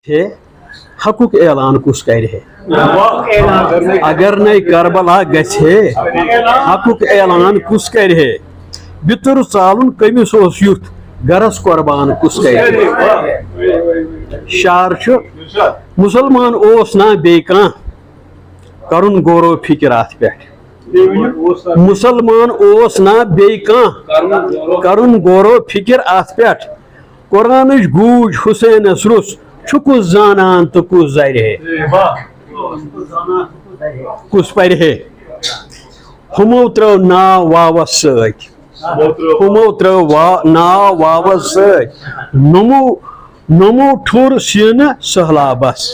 है हकुक ऐलान कुस कर है अगर नहीं करबला गछे हकुक ऐलान कुस कर है बितर चालुन कमिस ओस युथ गरस कुर्बान कुस कर शार मुसलमान ओस ना बे कां करुन गौरव फिक्र अत पे मुसलमान ओस ना बे कां करुन गौरव फिक्र अत पे कुरान गूज हुसैन रुस कुस जानान तो कुस जर कुस पर हमो त्रो नाव वावस हमो त्रो नाव वावस नमो ठुर सीन सहलाबस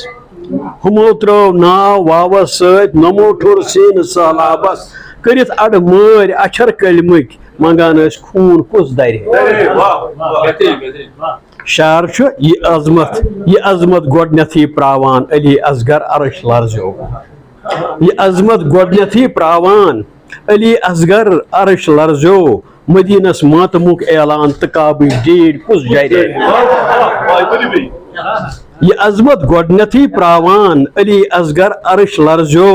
हमो त्रो नाव वावस नमो ठुर सीन सहलाबस करित अड़ मर अछर कलमक मंगान खून कुस दर शार ये अजमत गोडनथी प्रावान अली असगर अरश लर्जो ये अजमत गोडनथी प्रावान अली असगर अरश लर्जो मदीनस मातमुक ऐलान तकाब डेड कुस जरे ये अजमत गोडनथी प्रावान अली असगर अरश लर्जो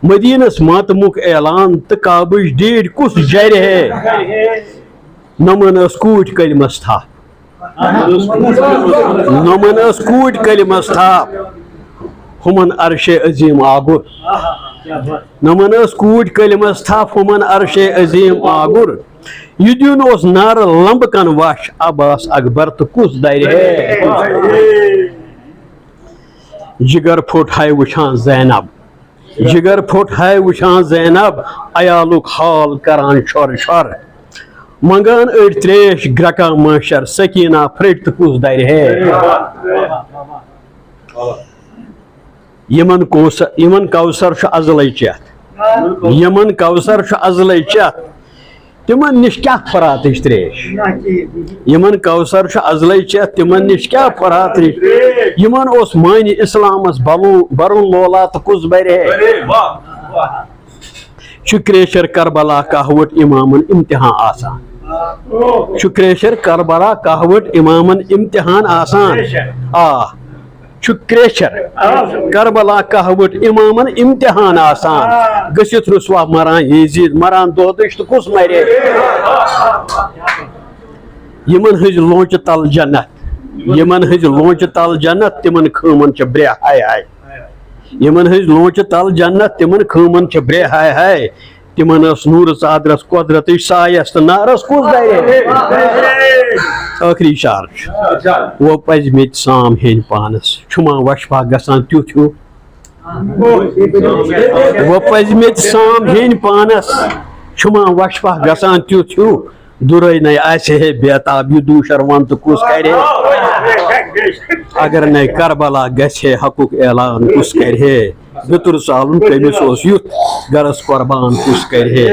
मदीनस मातमुक ऐलान तकाब डेड कुस जरे नमन कूट कलमस था नमन कूट कलमस था हुमन अरशे अजीम आगुर नमन कूट कलमस था हुमन अरशे अजीम आगुर युद्युन ओस नार लंबकन वश अब्बास अकबर तो कुस दर जिगर फुट है वुछान जैनब जिगर फुट है वुछान जैनब अयालुक हाल करान शोर शोर मंगान अड़ त्रेश ग्रका माशर सकीना फ्रिट तो कुस दर यमन कौसर अजल चेत यमन कौसर अजल चेत तिमन निश क्या फरात त्रेश यमन कौसर अजल चेत तिमन निश क्या फरात यमन ओस मान इस्लामस बरुन लोला तो कुस बर शुक्रेशर करबला कहवट इमामन इम्तिहान आसान शुक्रेशर करबला कहवट इमामन इम्तिहान आसान शुक्रेशर करबला कहवट इमामन इम्तिहान आसान गसित रुसवा मरान यजीद मरान दोदश तो कुस मरे यमन हज लोच तल जन्नत यमन हज लोच तल जन्नत तिमन खमन च ब्रे हाय हाय यमन हज लोच तल जन्नत तिमन खमन च ब्रे हाय हाय तिमन नूर चादरस कुदरत सायस तो नारस कुस दर आखिरी शार वो पज मे साम हेन पानस छुमा वशफा गसान तुथ वो पज मे साम हेन पानस छुमा वशफा गसान तुथ दुरई नई आसे बेताब यु दूशर वन तो कुस करे अगर नई करबला गछे हकुक ऐलान कुस करे बितर सालुन कमिस ओस युथ गरस कुर्बान कुस करे।